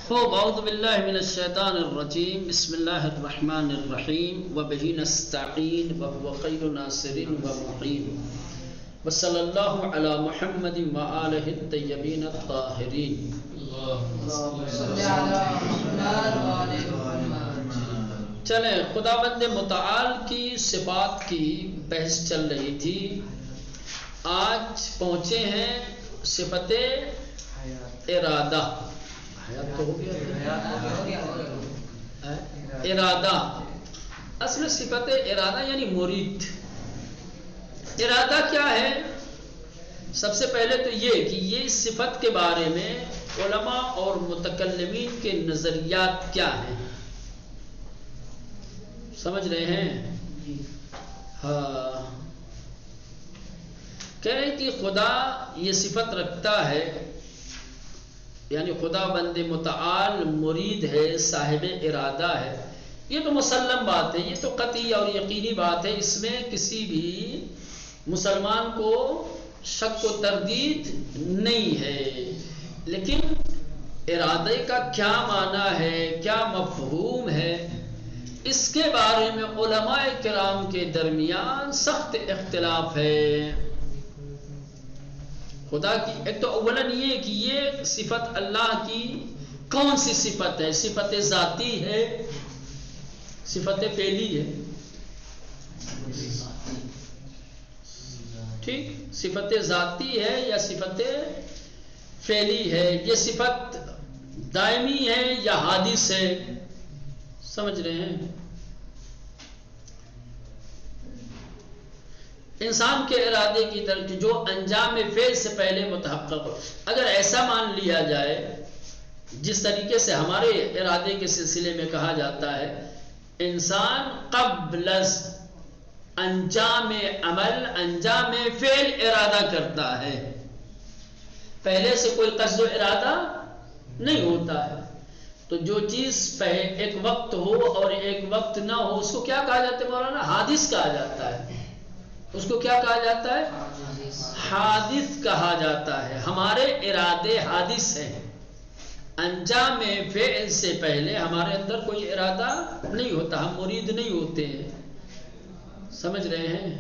خوب اعوذ باللہ من الشیطان الرجیم بسم اللہ الرحمن الرحیم وبہ نستعین وهو خیر ناصر ومعین وصلی اللہ علی محمد وآلہ الطیبین الطاہرین. چلیں خداوند متعال کی صفات کی بحث چل رہی تھی. آج پہنچے ہیں صفت ارادہ. تو ہو گیا ارادہ. اصل صفت ارادہ یعنی مرید. ارادہ کیا ہے؟ سب سے پہلے تو یہ کہ یہ صفت کے بارے میں علماء اور متکلمین کے نظریات کیا ہیں. سمجھ رہے ہیں؟ ہاں، کہہ رہے کہ خدا یہ صفت رکھتا ہے، یعنی خدا بند متعال مرید ہے، صاحب ارادہ ہے. یہ تو مسلم بات ہے، یہ تو قطعی اور یقینی بات ہے. اس میں کسی بھی مسلمان کو شک و تردید نہیں ہے. لیکن ارادے کا کیا معنی ہے، کیا مفہوم ہے، اس کے بارے میں علماء کرام کے درمیان سخت اختلاف ہے. خدا کی ایک تو اولاً یہ کہ یہ صفت اللہ کی کون سی صفت ہے؟ صفت ذاتی ہے، صفت فعلی ہے. ٹھیک، صفت ذاتی ہے یا صفت فعلی ہے؟ یہ صفت دائمی ہے یا حادث ہے؟ سمجھ رہے ہیں؟ انسان کے ارادے کی طرف جو انجام فعل سے پہلے متحقق ہو. اگر ایسا مان لیا جائے جس طریقے سے ہمارے ارادے کے سلسلے میں کہا جاتا ہے، انسان قبل انجام عمل انجام فعل ارادہ کرتا ہے، پہلے سے کوئی قصد و ارادہ نہیں ہوتا ہے. تو جو چیز ایک وقت ہو اور ایک وقت نہ ہو اس کو کیا کہا جاتا ہے مولانا؟ حادث کہا جاتا ہے. اس کو کیا کہا جاتا ہے؟ حادث کہا جاتا ہے. ہمارے ارادے حادث ہیں. انجام فعل سے پہلے ہمارے اندر کوئی ارادہ نہیں ہوتا، ہم مرید نہیں ہوتے ہیں. سمجھ رہے ہیں؟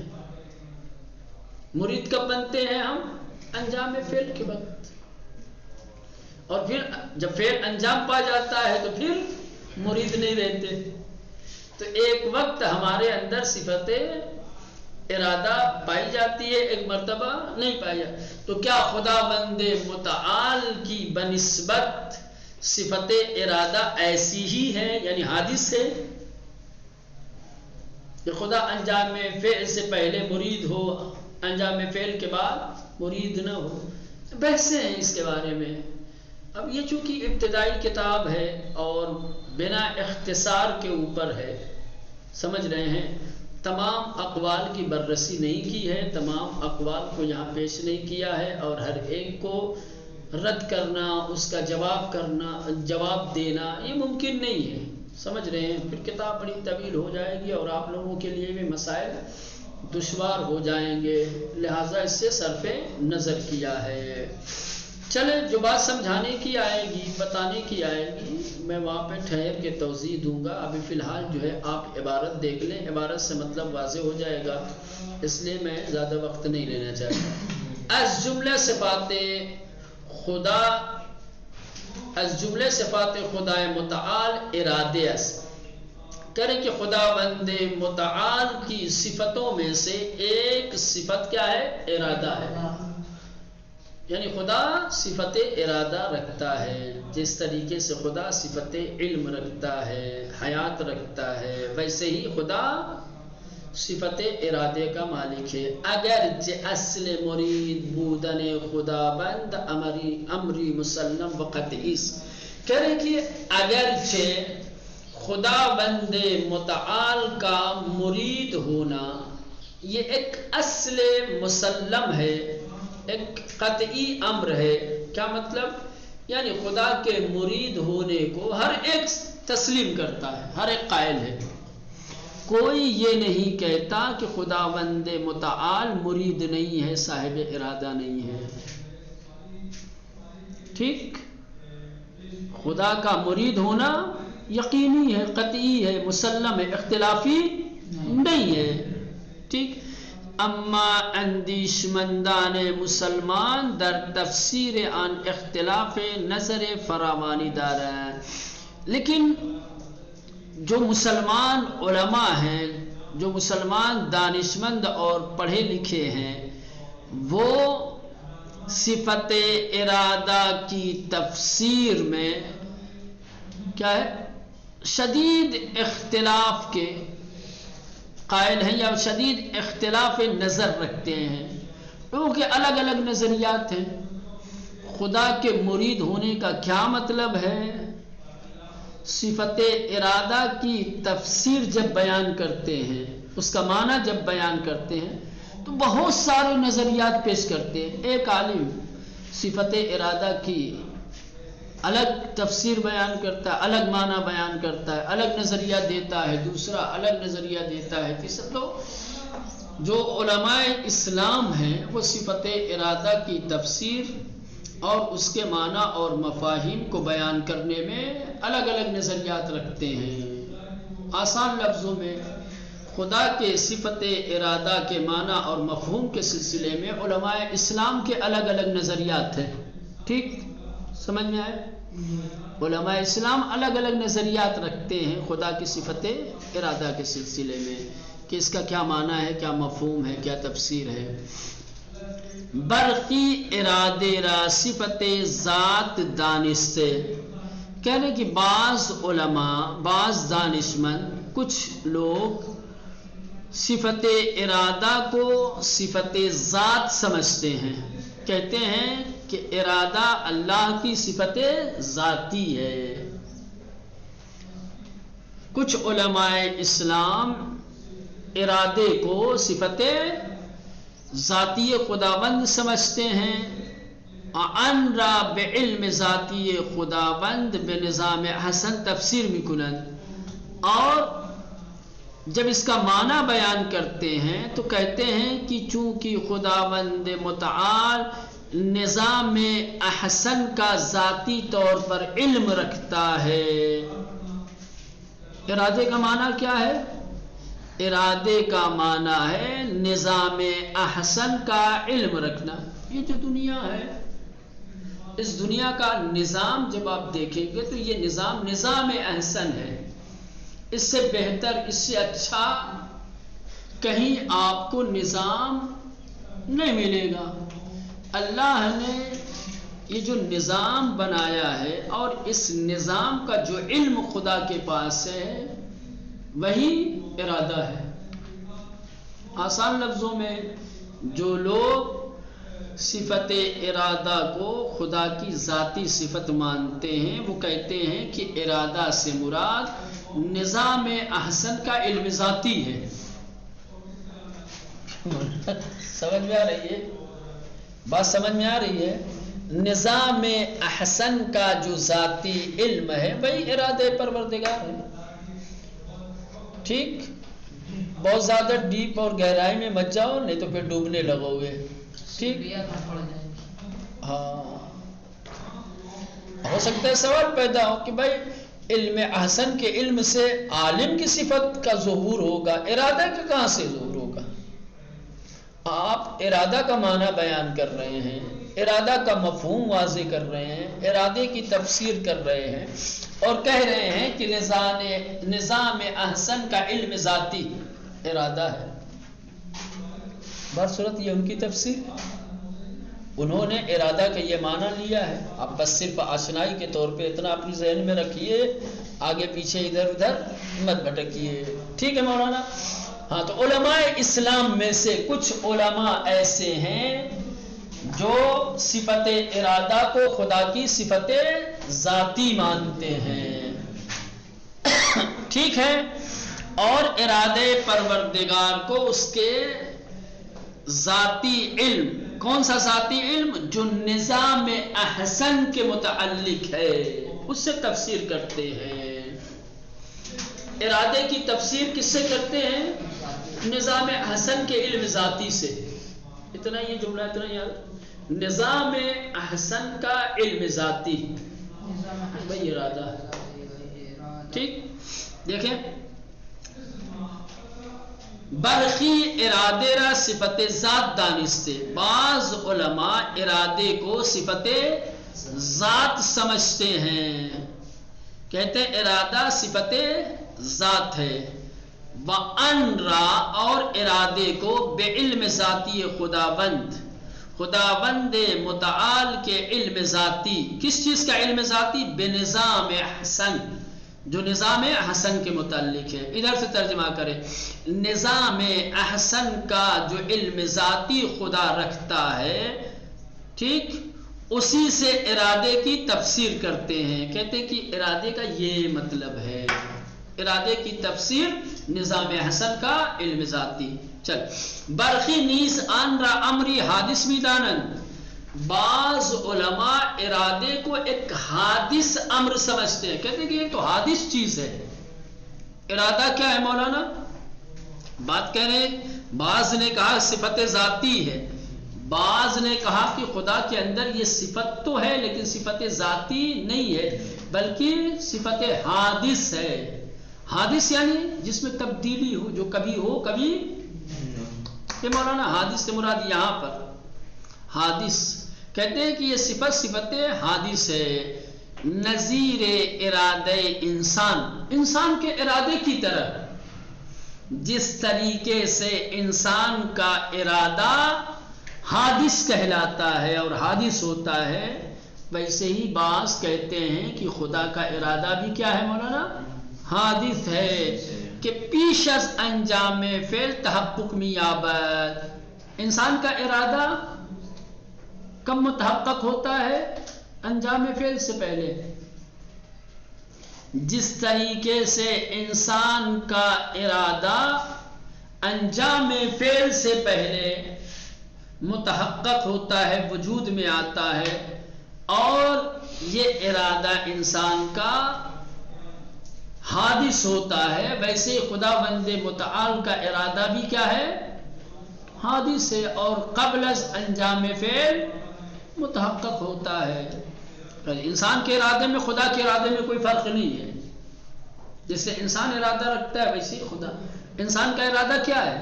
مرید کب بنتے ہیں ہم؟ انجام فعل کے وقت. اور پھر جب فعل انجام پا جاتا ہے تو پھر مرید نہیں رہتے. تو ایک وقت ہمارے اندر صفت ارادہ پائی جاتی ہے، ایک مرتبہ نہیں پائی جاتی. تو کیا خدا بند متعال کی بنسبت صفت ارادہ ایسی ہی ہے، یعنی حادث ہے، کہ خدا انجام فعل سے پہلے مرید ہو، انجام فعل کے بعد مرید نہ ہو؟ بحثیں ہیں اس کے بارے میں. اب یہ چونکہ ابتدائی کتاب ہے اور بنا اختصار کے اوپر ہے، سمجھ رہے ہیں، تمام اقوال کی بررسی نہیں کی ہے، تمام اقوال کو یہاں پیش نہیں کیا ہے، اور ہر ایک کو رد کرنا، اس کا جواب دینا یہ ممکن نہیں ہے. سمجھ رہے ہیں؟ پھر کتاب بڑی طویل ہو جائے گی اور آپ لوگوں کے لیے بھی مسائل دشوار ہو جائیں گے، لہٰذا اس سے صرف نظر کیا ہے. چلے جو بات سمجھانے کی آئے گی، بتانے کی آئے گی، میں وہاں پہ ٹھہر کے توضیح دوں گا. ابھی فی الحال جو ہے آپ عبارت دیکھ لیں، عبارت سے مطلب واضح ہو جائے گا، اس لیے میں زیادہ وقت نہیں لینا چاہتا. از جملہ صفات خدا متعال ارادے کریں کہ خدا بند متعال کی صفتوں میں سے ایک صفت کیا ہے؟ ارادہ ہے. یعنی خدا صفت ارادہ رکھتا ہے، جس طریقے سے خدا صفت علم رکھتا ہے، حیات رکھتا ہے، ویسے ہی خدا صفت ارادے کا مالک ہے. اگرچہ اصل مرید بودن خدا بند امری مسلم و قطعی. کرے کہ اگرچہ خدا بند متعال کا مرید ہونا یہ ایک اصل مسلم ہے، ایک قطعی امر ہے. کیا مطلب؟ یعنی خدا کے مرید ہونے کو ہر ایک تسلیم کرتا ہے، ہر ایک قائل ہے. کوئی یہ نہیں کہتا کہ خدا بند متعال مرید نہیں ہے، صاحب ارادہ نہیں ہے. ٹھیک، خدا کا مرید ہونا یقینی ہے، قطعی ہے، مسلم ہے، اختلافی نہیں ہے. ٹھیک. اما اندیشمندان مسلمان در تفسیر آن اختلاف نظر فراوانی دارند. لیکن جو مسلمان علماء ہیں، جو مسلمان دانشمند اور پڑھے لکھے ہیں، وہ صفت ارادہ کی تفسیر میں کیا ہے، شدید اختلاف کے قائل ہیں یا شدید اختلاف نظر رکھتے ہیں. کیونکہ الگ الگ نظریات ہیں. خدا کے مرید ہونے کا کیا مطلب ہے؟ صفت ارادہ کی تفسیر جب بیان کرتے ہیں، اس کا معنی جب بیان کرتے ہیں تو بہت سارے نظریات پیش کرتے ہیں. ایک عالم صفت ارادہ کی الگ تفسیر بیان کرتا ہے، الگ معنی بیان کرتا ہے، الگ نظریہ دیتا ہے، دوسرا الگ نظریہ دیتا ہے. تیسرا تو جو علماء اسلام ہیں وہ صفت ارادہ کی تفسیر اور اس کے معنی اور مفاہیم کو بیان کرنے میں الگ الگ نظریات رکھتے ہیں. آسان لفظوں میں خدا کے صفت ارادہ کے معنی اور مفہوم کے سلسلے میں علماء اسلام کے الگ الگ نظریات ہیں. ٹھیک سمجھ میں آئے؟ علماء اسلام الگ الگ نظریات رکھتے ہیں خدا کی صفت ارادہ کے سلسلے میں کہ اس کا کیا معنی ہے، کیا مفہوم ہے، کیا تفسیر ہے. برقی ارادے را صفت ذات دانستے، کہنے کہ بعض علماء، بعض دانشمند، کچھ لوگ صفت ارادہ کو صفت ذات سمجھتے ہیں. کہتے ہیں کہ ارادہ اللہ کی صفت ذاتی ہے. کچھ علماء اسلام ارادے کو صفت ذاتی خداوند سمجھتے ہیں. ان را بعلم ذاتی خداوند بنظام حسن تفسیر میکنند، اور جب اس کا معنی بیان کرتے ہیں تو کہتے ہیں کہ چونکہ خداوند متعال نظام احسن کا ذاتی طور پر علم رکھتا ہے. ارادے کا معنی کیا ہے؟ ارادے کا معنی ہے نظام احسن کا علم رکھنا. یہ جو دنیا ہے، اس دنیا کا نظام جب آپ دیکھیں گے تو یہ نظام احسن ہے. اس سے بہتر، اس سے اچھا کہیں آپ کو نظام نہیں ملے گا. اللہ نے یہ جو نظام بنایا ہے اور اس نظام کا جو علم خدا کے پاس ہے وہی ارادہ ہے. آسان لفظوں میں جو لوگ صفت ارادہ کو خدا کی ذاتی صفت مانتے ہیں وہ کہتے ہیں کہ ارادہ سے مراد نظام احسن کا علم ذاتی ہے. سمجھ میں آ رہی ہے بات؟ سمجھ میں آ رہی ہے؟ نظام احسن کا جو ذاتی علم ہے وہی ارادہ پروردگار ہے. ٹھیک، بہت زیادہ ڈیپ اور گہرائی میں مت جاؤ نہیں تو پھر ڈوبنے لگو گے. ٹھیک، ہاں ہو سکتا ہے سوال پیدا ہو کہ بھائی علم احسن کے علم سے عالم کی صفت کا ظہور ہوگا، ارادہ کا کہاں سے ظہور ہوگا؟ آپ ارادہ کا معنی بیان کر رہے ہیں، ارادہ کا مفہوم واضح کر رہے ہیں، ارادے کی تفسیر کر رہے ہیں اور کہہ رہے ہیں کہ نظام احسن کا علم ذاتی ارادہ ہے. برصورت یہ ان کی تفسیر، انہوں نے ارادہ کا یہ معنی لیا ہے. آپ بس صرف آشنائی کے طور پہ اتنا اپنی ذہن میں رکھیے، آگے پیچھے ادھر ادھر مت بھٹکیے. ٹھیک ہے مولانا؟ ہاں، تو علماء اسلام میں سے کچھ علماء ایسے ہیں جو صفت ارادہ کو خدا کی صفت ذاتی مانتے ہیں. ٹھیک ہے، اور ارادے پروردگار کو اس کے ذاتی علم، کون سا ذاتی علم؟ جو نظام احسن کے متعلق ہے، اس سے تفسیر کرتے ہیں. ارادے کی تفسیر کس سے کرتے ہیں؟ نظام احسن کے علم ذاتی سے. اتنا یہ جملہ اتنا یاد، نظام احسن کا علم ذاتی. وہی ارادہ ہے. ٹھیک دیکھیں برخی ارادے را صفت ذات دانستے. بعض علماء ارادے کو صفت ذات سمجھتے ہیں، کہتے ہیں ارادہ صفت ذات ہے. وَأَن را اور ارادے کو بعلم ذاتی خداوند، خداوند متعال کے علم ذاتی. کس چیز کا علم ذاتی؟ بنظام حسن، جو نظام حسن کے متعلق ہے. ادھر سے ترجمہ کریں، نظام احسن کا جو علم ذاتی خدا رکھتا ہے، ٹھیک، اسی سے ارادے کی تفسیر کرتے ہیں. کہتے ہیں کہ ارادے کا یہ مطلب ہے، ارادے کی تفسیر نظام حسن کا علم ذاتی. چل برخی نیز آن را امری حادث می دانند. بعض علماء ارادے کو ایک حادث امر سمجھتے ہیں، کہتے ہیں کہ یہ تو حادث چیز ہے. ارادہ کیا ہے مولانا؟ بات کہہ رہے ہیں، بعض نے کہا صفت ذاتی ہے، بعض نے کہا کہ خدا کے اندر یہ صفت تو ہے لیکن صفت ذاتی نہیں ہے بلکہ صفت حادث ہے. حادث یعنی جس میں تبدیلی ہو، جو کبھی ہو کبھی. کہ مولانا حادث سے مراد یہاں پر حادث کہتے ہیں کہ یہ صفت حادث ہے. نظیر ارادہ انسان، انسان کے ارادے کی طرح. جس طریقے سے انسان کا ارادہ حادث کہلاتا ہے اور حادث ہوتا ہے، ویسے ہی بعض کہتے ہیں کہ خدا کا ارادہ بھی کیا ہے مولانا؟ حادث ہے. کہ پیش از انجام فعل تحقق می یابد. انسان کا ارادہ کب متحقق ہوتا ہے؟ انجام فعل سے پہلے. جس طریقے سے انسان کا ارادہ انجام فعل سے پہلے متحقق ہوتا ہے، وجود میں آتا ہے، اور یہ ارادہ انسان کا حادث ہوتا ہے، ویسے خداوند متعال کا ارادہ بھی کیا ہے؟ حادث ہے، اور قبل از انجام فعل متحقق ہوتا ہے. انسان کے ارادے میں خدا کے ارادے میں کوئی فرق نہیں ہے. جیسے انسان ارادہ رکھتا ہے ویسے خدا، انسان کا ارادہ کیا ہے؟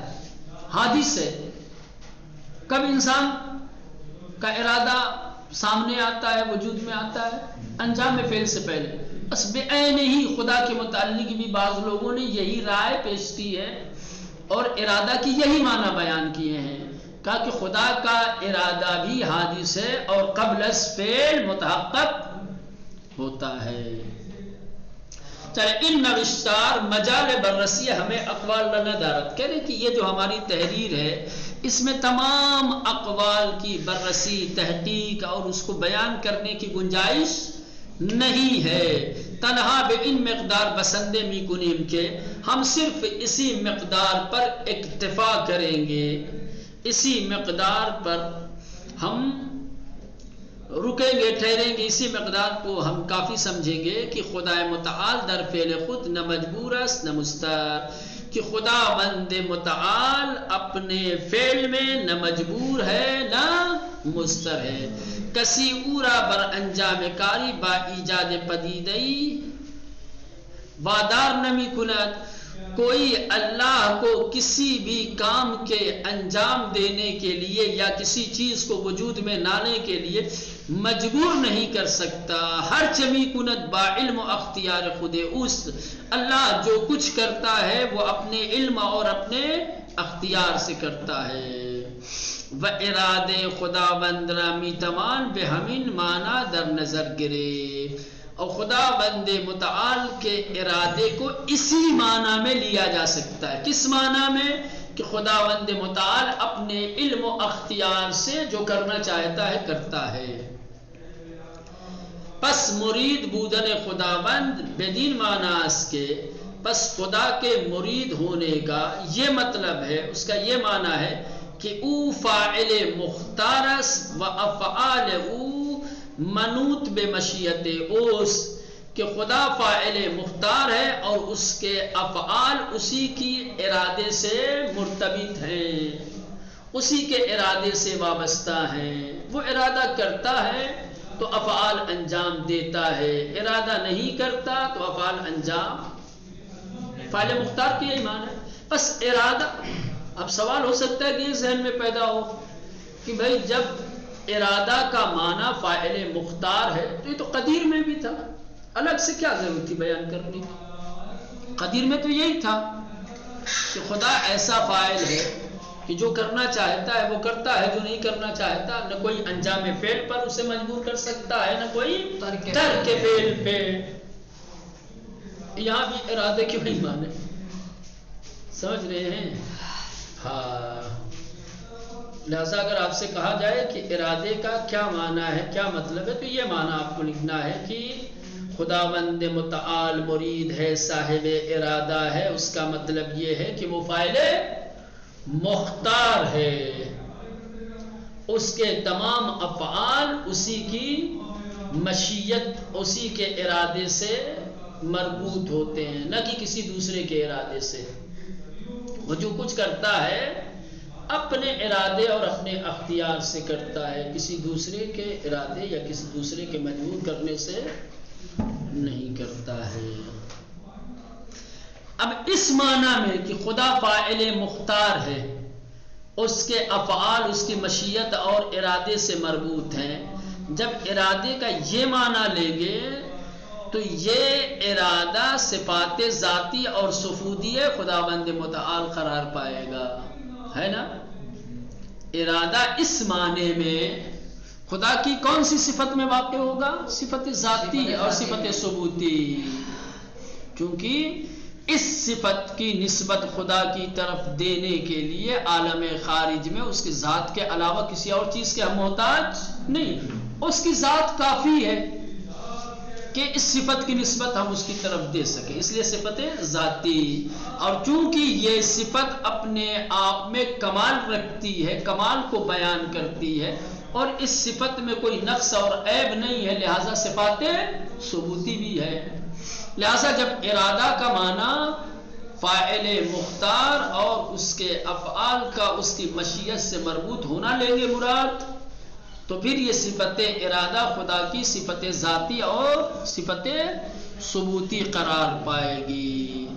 حادث ہے. کب انسان کا ارادہ سامنے آتا ہے، وجود میں آتا ہے؟ انجام فعل سے پہلے. بس بعین ہی خدا کے متعلق بھی بعض لوگوں نے یہی رائے پیش کی ہے اور ارادہ کی یہی معنی بیان کیے ہیں، کہا کہ خدا کا ارادہ بھی حادث ہے اور قبل از فعل متحقق ہوتا ہے. چلے ان نوشتار مجال بررسی ہمیں اقوال نہ دارت. کہہ رہے کہ یہ جو ہماری تحریر ہے اس میں تمام اقوال کی بررسی، تحقیق اور اس کو بیان کرنے کی گنجائش نہیں ہے. تنہا بے ان مقدار بسندے می کنیم کے ہم صرف اسی مقدار پر اکتفا کریں گے، اسی مقدار پر ہم رکیں گے، ٹھہریں گے، اسی مقدار کو ہم کافی سمجھیں گے کہ خدا متعال در فعل خود نہ مجبور است نہ مستر. کہ خدا بند متعال اپنے فعل میں نہ مجبور ہے نہ مستر ہے. کسی اورا بر انجام کاری با ایجاد پدیدئی وادار نمی کند. کوئی اللہ کو کسی بھی کام کے انجام دینے کے لیے یا کسی چیز کو وجود میں لانے کے لیے مجبور نہیں کر سکتا. ہر چمی کنت با علم و اختیار خود اوست. اللہ جو کچھ کرتا ہے وہ اپنے علم اور اپنے اختیار سے کرتا ہے. و ارادے خداوند را می توان به همین معنی در نظر گرفت. اور خداوند متعال کے ارادے کو اسی معنی میں لیا جا سکتا ہے. کس معنی میں؟ کہ خداوند متعال اپنے علم و اختیار سے جو کرنا چاہتا ہے کرتا ہے. پس مرید بودن خداوند بدین معنی است کہ پس خدا کے مرید ہونے کا یہ مطلب ہے، اس کا یہ معنی ہے کہ او فاعل مختار است و افعال او منوط بے مشیت اوس. کہ خدا فاعل مختار ہے اور اس کے افعال اسی کی ارادے سے مرتبط ہیں، اسی کے ارادے سے وابستہ ہیں. وہ ارادہ کرتا ہے تو افعال انجام دیتا ہے، ارادہ نہیں کرتا تو افعال انجام، فاعل مختار کی یہی معنی ہے. بس ارادہ، اب سوال ہو سکتا ہے کہ یہ ذہن میں پیدا ہو کہ بھائی جب ارادہ کا معنی فاعل مختار ہے تو یہ تو قدیر میں بھی تھا، الگ سے کیا ضرورت تھی بیان کرنے کی؟ قدیر میں تو یہی تھا کہ خدا ایسا فاعل ہے کہ جو کرنا چاہتا ہے وہ کرتا ہے، جو نہیں کرنا چاہتا نہ کوئی انجام فعل پر اسے مجبور کر سکتا ہے نہ کوئی ترک فعل پہ. یہاں بھی ارادے کیوں نہیں مانے، سمجھ رہے ہیں؟ ہاں، لہذا اگر آپ سے کہا جائے کہ ارادے کا کیا معنی ہے، کیا مطلب ہے، تو یہ معنی آپ کو لکھنا ہے کہ خداوند متعال مرید ہے، صاحب ارادہ ہے. اس کا مطلب یہ ہے کہ وہ فاعل مختار ہے، اس کے تمام افعال اسی کی مشیت، اسی کے ارادے سے مربوط ہوتے ہیں، نہ کہ کسی دوسرے کے ارادے سے. وہ جو کچھ کرتا ہے اپنے ارادے اور اپنے اختیار سے کرتا ہے، کسی دوسرے کے ارادے یا کسی دوسرے کے مجبور کرنے سے نہیں کرتا ہے. اب اس معنی میں کہ خدا فاعل مختار ہے، اس کے افعال اس کی مشیت اور ارادے سے مربوط ہیں، جب ارادے کا یہ معنی لیں گے تو یہ ارادہ صفات ذاتی اور صفوتی خداوند متعال قرار پائے گا، ہے نا؟ ارادہ اس معنی میں خدا کی کون سی صفت میں واقع ہوگا؟ صفت ذاتی اور صفت ثبوتی، کیونکہ اس صفت کی نسبت خدا کی طرف دینے کے لیے عالم خارج میں اس کی ذات کے علاوہ کسی اور چیز کے ہم محتاج نہیں، اس کی ذات کافی ہے کہ اس صفت کی نسبت ہم اس کی طرف دے سکیں، اس لیے صفت ذاتی. اور چونکہ یہ صفت اپنے آپ میں کمال رکھتی ہے، کمال کو بیان کرتی ہے، اور اس صفت میں کوئی نقص اور عیب نہیں ہے، لہذا صفات ثبوتی بھی ہے. لہذا جب ارادہ کا معنی فاعل مختار اور اس کے افعال کا اس کی مشیت سے مربوط ہونا لیں گے مراد، تو پھر یہ صفت ارادہ خدا کی صفت ذاتی اور صفت ثبوتی قرار پائے گی.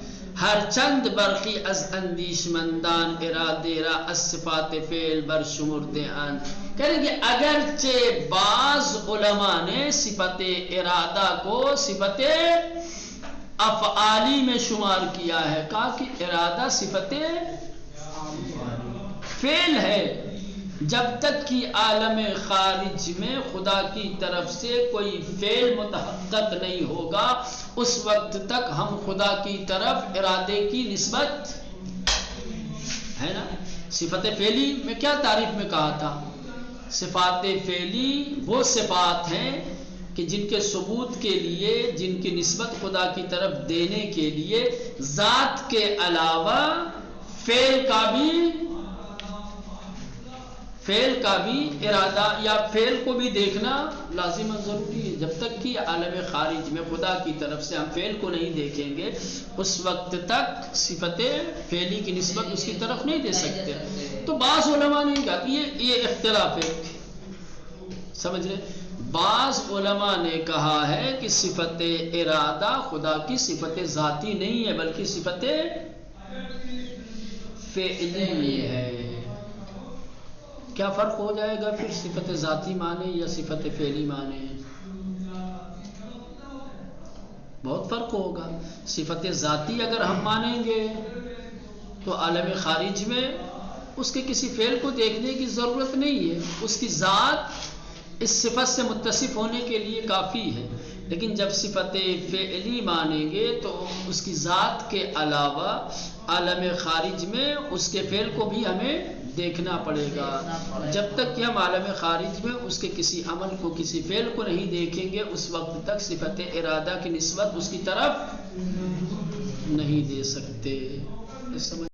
ہر چند برخی از اندیش مندان ارادے را از صفات فعل برشمرده اند. کہیں گے اگرچہ بعض علماء نے صفت ارادہ کو صفت افعالی میں شمار کیا ہے، کہا کہ ارادہ صفت فعل ہے، جب تک کہ عالم خارج میں خدا کی طرف سے کوئی فعل متحقق نہیں ہوگا، اس وقت تک ہم خدا کی طرف ارادے کی نسبت، ہے نا؟ صفت فعلی میں کیا تعریف میں کہا تھا؟ صفات فعلی وہ صفات ہیں کہ جن کے ثبوت کے لیے، جن کی نسبت خدا کی طرف دینے کے لیے ذات کے علاوہ فعل کا بھی ارادہ یا فعل کو بھی دیکھنا لازم اور ضروری ہے. جب تک کہ عالم خارج میں خدا کی طرف سے ہم فعل کو نہیں دیکھیں گے، اس وقت تک صفت فعلی کی نسبت اس کی طرف نہیں دے سکتے. تو بعض علماء نے کہا کہ یہ اختلاف ہے، سمجھ رہے؟ بعض علماء نے کہا ہے کہ صفت ارادہ خدا کی صفت ذاتی نہیں ہے بلکہ صفت فعلی ہے. کیا فرق ہو جائے گا پھر صفت ذاتی مانے یا صفت فعلی مانے؟ بہت فرق ہوگا. صفت ذاتی اگر ہم مانیں گے تو عالم خارج میں اس کے کسی فعل کو دیکھنے کی ضرورت نہیں ہے، اس کی ذات اس صفت سے متصف ہونے کے لیے کافی ہے. لیکن جب صفت فعلی مانیں گے تو اس کی ذات کے علاوہ عالم خارج میں اس کے فعل کو بھی ہمیں دیکھنا پڑے گا. جب تک کہ ہم عالم خارج میں اس کے کسی عمل کو، کسی فعل کو نہیں دیکھیں گے، اس وقت تک صفت ارادہ کی نسبت اس کی طرف نہیں دے سکتے.